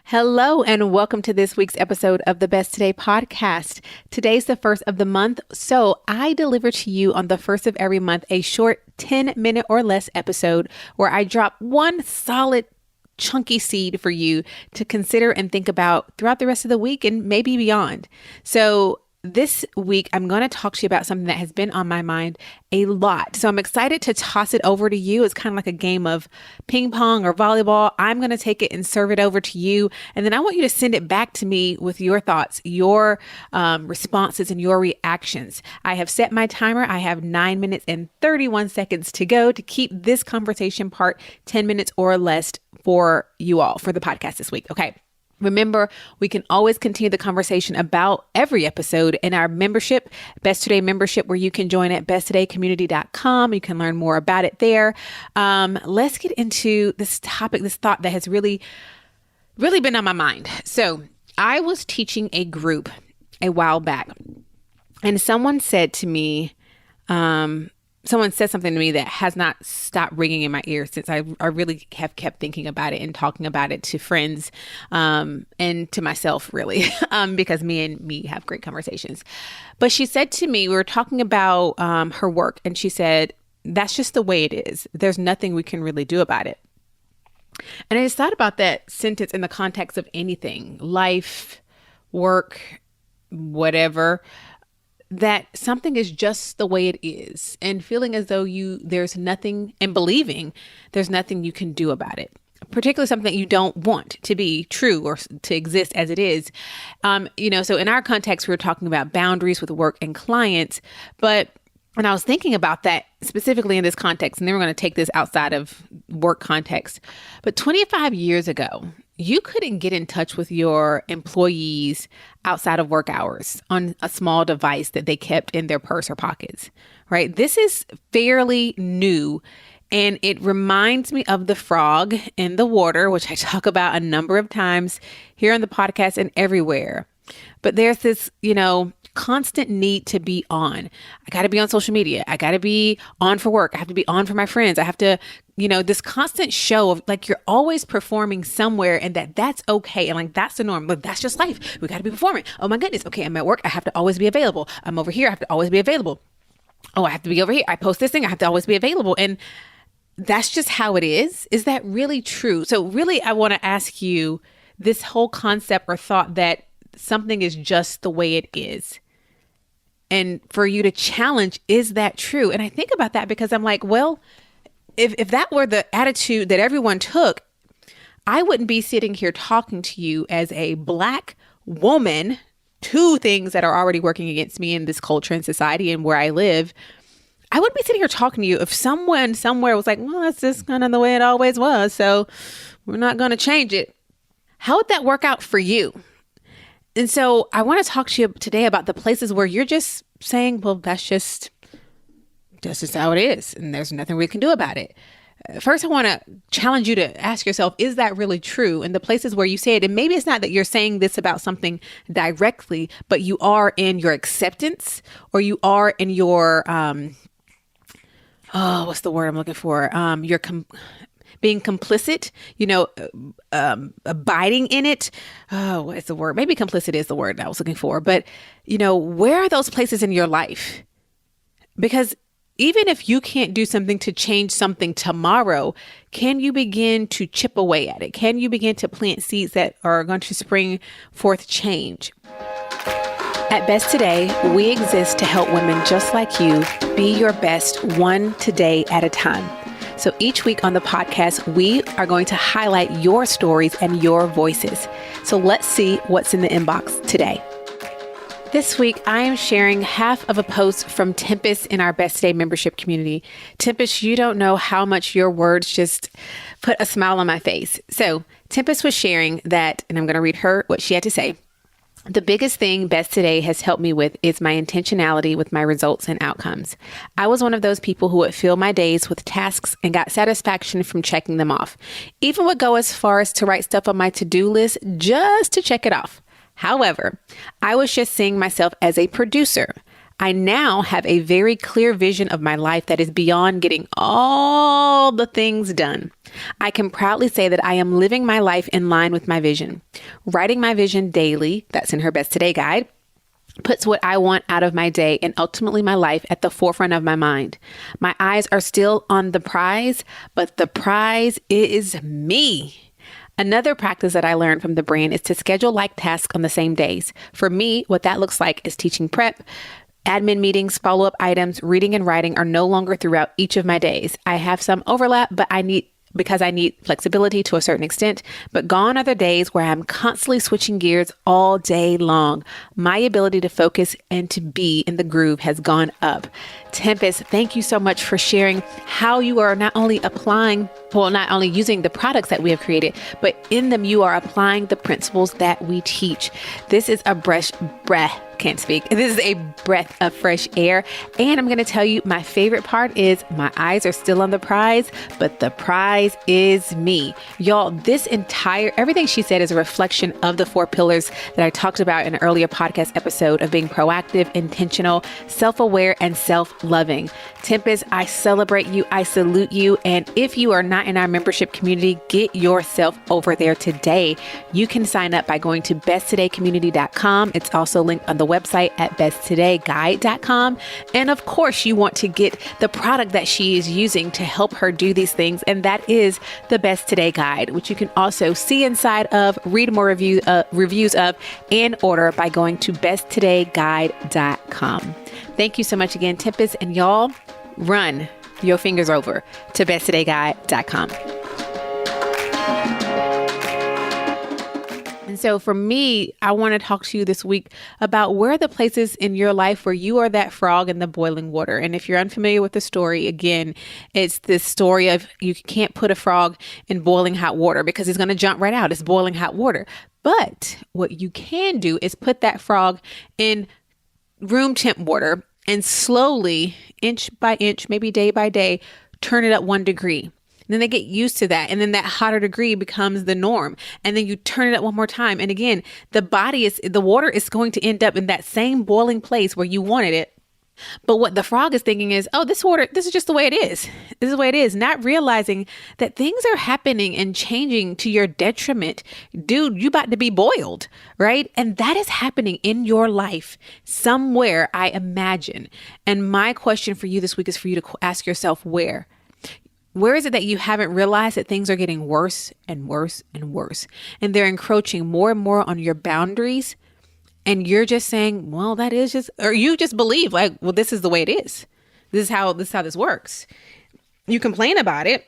Hello, and welcome to this week's episode of the Best Today podcast. Today's the first of the month, so I deliver to you on the first of every month a short 10-minute or less episode where I drop one solid chunky seed for you to consider and think about throughout the rest of the week and maybe beyond. So this week, I'm going to talk to you about something that has been on my mind a lot. So I'm excited to toss it over to you. It's kind of like a game of ping pong or volleyball. I'm going to take it and serve it over to you. And then I want you to send it back to me with your thoughts, your responses, and your reactions. I have set my timer. I have 9 minutes and 31 seconds to go to keep this conversation part 10 minutes or less for you all for the podcast this week. Okay. Remember, we can always continue the conversation about every episode in our membership, Best Today membership, where you can join at besttodaycommunity.com. You can learn more about it there. Let's get into this topic, this thought that has really been on my mind. So I was teaching a group a while back, and someone said something to me that has not stopped ringing in my ear since I really have kept thinking about it and talking about it to friends and to myself, really, because me have great conversations. But she said to me, we were talking about her work, and she said, that's just the way it is. There's nothing we can really do about it. And I just thought about that sentence in the context of anything, life, work, whatever, that something is just the way it is, and feeling as though there's nothing, and believing there's nothing you can do about it, particularly something that you don't want to be true or to exist as it is. So in our context, we were talking about boundaries with work and clients, and I was thinking about that specifically in this context, and then we're going to take this outside of work context. But 25 years ago, you couldn't get in touch with your employees outside of work hours on a small device that they kept in their purse or pockets, right? This is fairly new, and it reminds me of the frog in the water, which I talk about a number of times here on the podcast and everywhere. But there's this, constant need to be on. I got to be on social media. I got to be on for work. I have to be on for my friends. I have to, this constant show of like, you're always performing somewhere, and that's okay. And like, that's the norm. But that's just life. We got to be performing. Oh my goodness. Okay. I'm at work. I have to always be available. I'm over here. I have to always be available. Oh, I have to be over here. I post this thing. I have to always be available. And that's just how it is. Is that really true? So really, I want to ask you this whole concept or thought that something is just the way it is. And for you to challenge, is that true? And I think about that because I'm like, well, if that were the attitude that everyone took, I wouldn't be sitting here talking to you as a Black woman, two things that are already working against me in this culture and society and where I live. I wouldn't be sitting here talking to you if someone somewhere was like, well, that's just kind of the way it always was, so we're not going to change it. How would that work out for you? And so I want to talk to you today about the places where you're just saying, well, that's just how it is, and there's nothing we can do about it. First, I want to challenge you to ask yourself, is that really true? And the places where you say it, and maybe it's not that you're saying this about something directly, but you are in your acceptance, or you are in your, what's the word I'm looking for? Being complicit, abiding in it. Oh, what is the word? Maybe complicit is the word that I was looking for. But, where are those places in your life? Because even if you can't do something to change something tomorrow, can you begin to chip away at it? Can you begin to plant seeds that are going to spring forth change? At Best Today, we exist to help women just like you be your best one today at a time. So each week on the podcast, we are going to highlight your stories and your voices. So let's see what's in the inbox today. This week, I am sharing half of a post from Tempest in our Best Today membership community. Tempest, you don't know how much your words just put a smile on my face. So Tempest was sharing that, and I'm going to read her what she had to say. The biggest thing Best Today has helped me with is my intentionality with my results and outcomes. I was one of those people who would fill my days with tasks and got satisfaction from checking them off. Even would go as far as to write stuff on my to-do list just to check it off. However, I was just seeing myself as a producer. I now have a very clear vision of my life that is beyond getting all the things done. I can proudly say that I am living my life in line with my vision. Writing my vision daily, that's in her Best Today guide, puts what I want out of my day and ultimately my life at the forefront of my mind. My eyes are still on the prize, but the prize is me. Another practice that I learned from the brand is to schedule like tasks on the same days. For me, what that looks like is teaching prep, admin meetings, follow-up items, reading and writing are no longer throughout each of my days. I have some overlap, but I need flexibility to a certain extent, but gone are the days where I'm constantly switching gears all day long. My ability to focus and to be in the groove has gone up. Tempest, thank you so much for sharing how you are not only using the products that we have created, but in them you are applying the principles that we teach. This is a breath of fresh air. And I'm going to tell you, my favorite part is my eyes are still on the prize, but the prize is me. Y'all, everything she said is a reflection of the 4 pillars that I talked about in an earlier podcast episode of being proactive, intentional, self-aware, and self-loving. Tempest, I celebrate you. I salute you. And if you are not in our membership community, get yourself over there today. You can sign up by going to besttodaycommunity.com. It's also linked on the website at besttodayguide.com. And of course, you want to get the product that she is using to help her do these things. And that is the Best Today Guide, which you can also see inside of, read more reviews of, and order by going to besttodayguide.com. Thank you so much again, Tempest. And y'all, run your fingers over to besttodayguide.com. And so for me, I want to talk to you this week about where are the places in your life where you are that frog in the boiling water. And if you're unfamiliar with the story, again, it's this story of you can't put a frog in boiling hot water because he's going to jump right out. It's boiling hot water. But what you can do is put that frog in room temp water and slowly, inch by inch, maybe day by day, turn it up 1 degree. Then they get used to that. And then that hotter degree becomes the norm. And then you turn it up one more time. And again, the water is going to end up in that same boiling place where you wanted it. But what the frog is thinking is, oh, this is just the way it is. This is the way it is. Not realizing that things are happening and changing to your detriment. Dude, you about to be boiled, right? And that is happening in your life somewhere, I imagine. And my question for you this week is for you to ask yourself where. Where is it that you haven't realized that things are getting worse and worse and worse, and they're encroaching more and more on your boundaries, and you're just saying, well, that is just, or you just believe like, well, this is the way it is. This is how this works. You complain about it.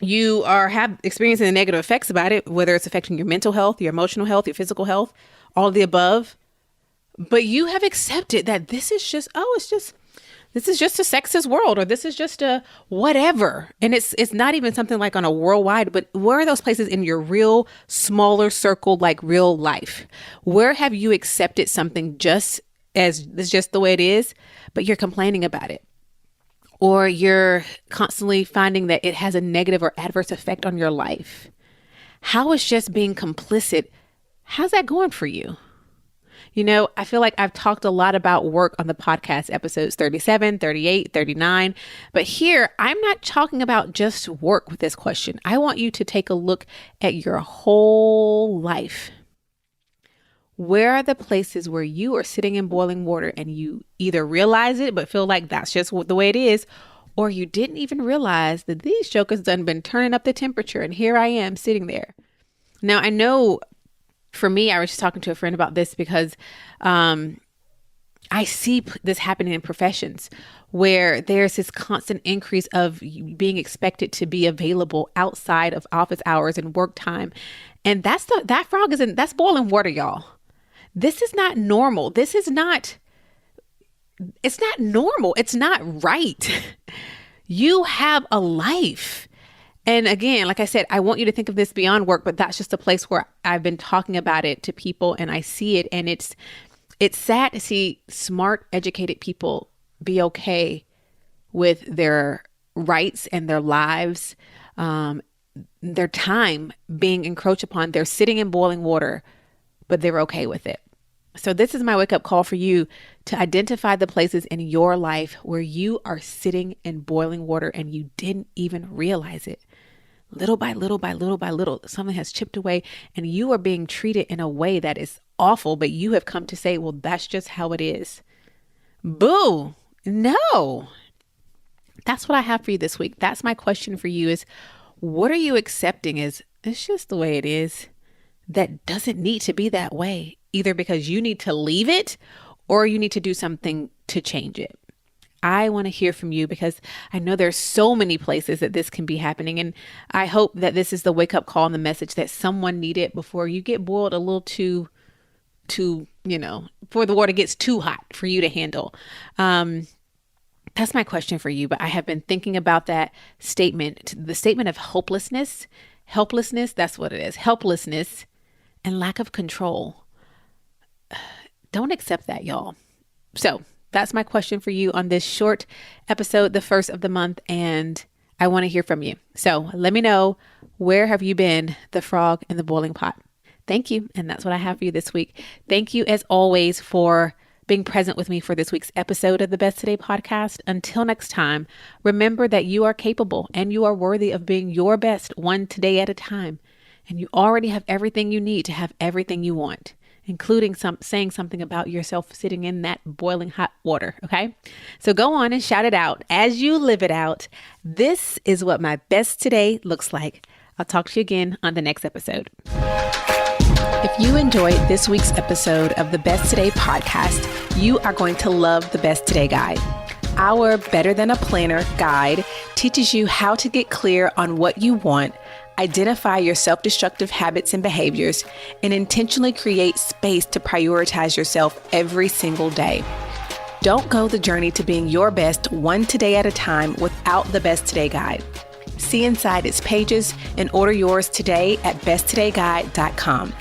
You have experiencing the negative effects about it, whether it's affecting your mental health, your emotional health, your physical health, all of the above. But you have accepted that this is just a sexist world, or this is just a whatever. And it's not even something like on a worldwide, but where are those places in your real smaller circle, like real life? Where have you accepted something just as it's just the way it is, but you're complaining about it? Or you're constantly finding that it has a negative or adverse effect on your life? How is just being complicit? How's that going for you? You know, I feel like I've talked a lot about work on the podcast episodes 37, 38, 39, but here I'm not talking about just work with this question. I want you to take a look at your whole life. Where are the places where you are sitting in boiling water and you either realize it, but feel like that's just the way it is, or you didn't even realize that these jokers done been turning up the temperature and here I am sitting there. Now, I know for me, I was just talking to a friend about this because I see this happening in professions where there's this constant increase of being expected to be available outside of office hours and work time. And that's boiling water, y'all. This is not normal. It's not normal. It's not right. You have a life. And again, like I said, I want you to think of this beyond work, but that's just a place where I've been talking about it to people and I see it. And it's sad to see smart, educated people be okay with their rights and their lives, their time being encroached upon. They're sitting in boiling water, but they're okay with it. So this is my wake up call for you to identify the places in your life where you are sitting in boiling water and you didn't even realize it. Little by little by little by little, something has chipped away and you are being treated in a way that is awful, but you have come to say, well, that's just how it is. Boo. No. That's what I have for you this week. That's my question for you is, what are you accepting as it's just the way it is that doesn't need to be that way, either because you need to leave it or you need to do something to change it. I want to hear from you because I know there's so many places that this can be happening. And I hope that this is the wake up call and the message that someone needed before you get boiled a little too, before the water gets too hot for you to handle. That's my question for you. But I have been thinking about that statement, the statement of hopelessness, that's what it is. Helplessness and lack of control. Don't accept that, y'all. So that's my question for you on this short episode, the first of the month. And I want to hear from you. So let me know, where have you been, the frog in the boiling pot? Thank you. And that's what I have for you this week. Thank you as always for being present with me for this week's episode of the Best Today podcast. Until next time, remember that you are capable and you are worthy of being your best one today at a time. And you already have everything you need to have everything you want, including saying something about yourself sitting in that boiling hot water. Okay. So go on and shout it out as you live it out. This is what my best today looks like. I'll talk to you again on the next episode. If you enjoyed this week's episode of the Best Today podcast, you are going to love the Best Today guide. Our Better Than a Planner guide teaches you how to get clear on what you want, identify your self-destructive habits and behaviors, and intentionally create space to prioritize yourself every single day. Don't go the journey to being your best one today at a time without the Best Today guide. See inside its pages and order yours today at besttodayguide.com.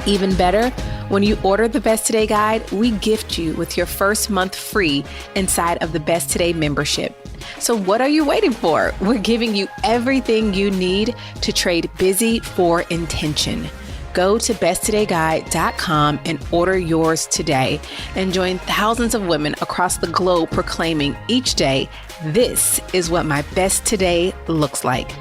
Even better, when you order the Best Today guide, we gift you with your first month free inside of the Best Today membership. So what are you waiting for? We're giving you everything you need to trade busy for intention. Go to besttodayguide.com and order yours today and join thousands of women across the globe proclaiming each day, this is what my best today looks like.